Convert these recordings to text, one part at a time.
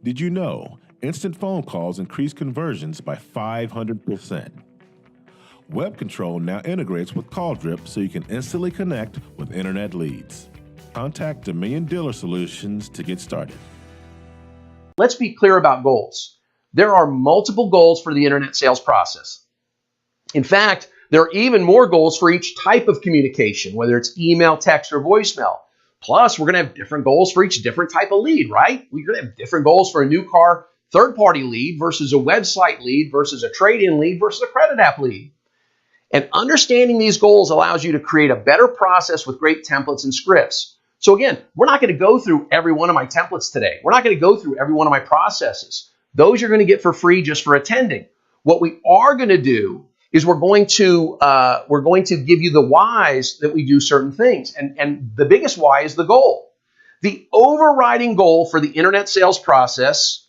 Did you know instant phone calls increase conversions by 500%? Web Control now integrates with CallDrip so you can instantly connect with internet leads. Contact Dominion Dealer Solutions to get started. Let's be clear about goals. There are multiple goals for the internet sales process. In fact, there are even more goals for each type of communication, whether it's email, text, or voicemail. Plus, we're going to have different goals for each different type of lead, right? We're going to have different goals for a new car third-party lead versus a website lead versus a trade-in lead versus a credit app lead. And understanding these goals allows you to create a better process with great templates and scripts. So again, we're not going to go through every one of my templates today. We're not going to go through every one of my processes. Those you're going to get for free just for attending. What we are going to do is we're going to give you the whys that we do certain things. And the biggest why is the goal. The overriding goal for the internet sales process,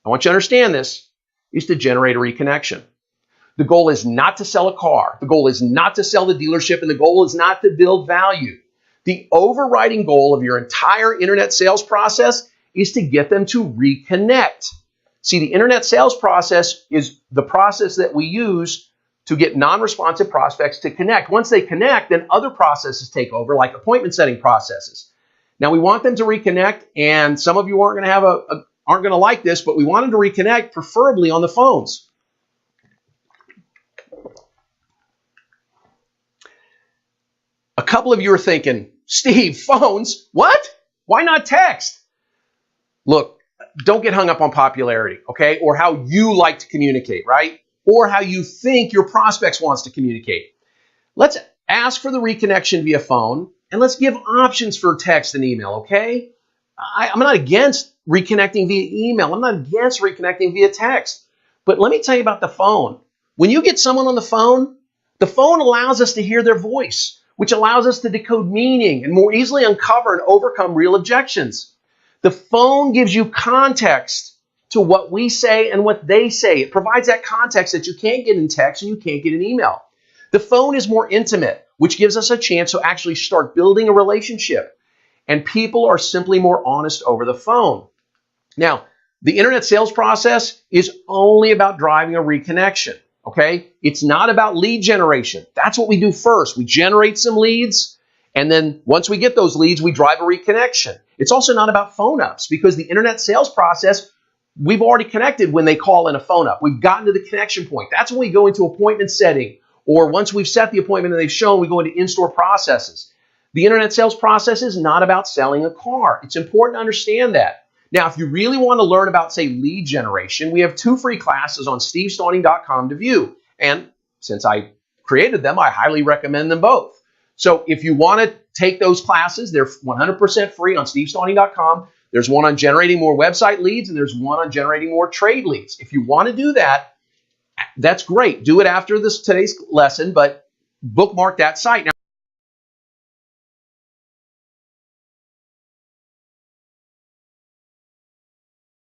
I want you to understand this, is to generate a reconnection. The goal is not to sell a car. The goal is not to sell the dealership, and the goal is not to build value. The overriding goal of your entire internet sales process is to get them to reconnect. See, the internet sales process is the process that we use to get non-responsive prospects to connect. Once they connect, then other processes take over, like appointment setting processes. Now, we want them to reconnect, and some of you aren't going to like this, but we want them to reconnect, preferably on the phones. A couple of you are thinking, Steve, phones? What? Why not text? Look, don't get hung up on popularity, okay? Or how you like to communicate, right? Or how you think your prospects wants to communicate. Let's ask for the reconnection via phone, and let's give options for text and email, okay? I'm not against reconnecting via email. I'm not against reconnecting via text. But let me tell you about the phone. When you get someone on the phone allows us to hear their voice, which allows us to decode meaning and more easily uncover and overcome real objections. The phone gives you context to what we say and what they say. It provides that context that you can't get in text and you can't get in email. The phone is more intimate, which gives us a chance to actually start building a relationship. And people are simply more honest over the phone. Now, the internet sales process is only about driving a reconnection, okay? It's not about lead generation. That's what we do first. We generate some leads, and then once we get those leads, we drive a reconnection. It's also not about phone ups, because the internet sales process, we've already connected when they call in a phone up. We've gotten to the connection point. That's when we go into appointment setting, or once we've set the appointment and they've shown, we go into in-store processes. The internet sales process is not about selling a car. It's important to understand that. Now, if you really want to learn about, say, lead generation, we have 2 free classes on stevestauning.com to view. And since I created them, I highly recommend them both. So if you want to take those classes, they're 100% free on stevestauning.com. There's one on generating more website leads, and there's one on generating more trade leads. If you want to do that, that's great. Do it after today's lesson, but bookmark that site. Now,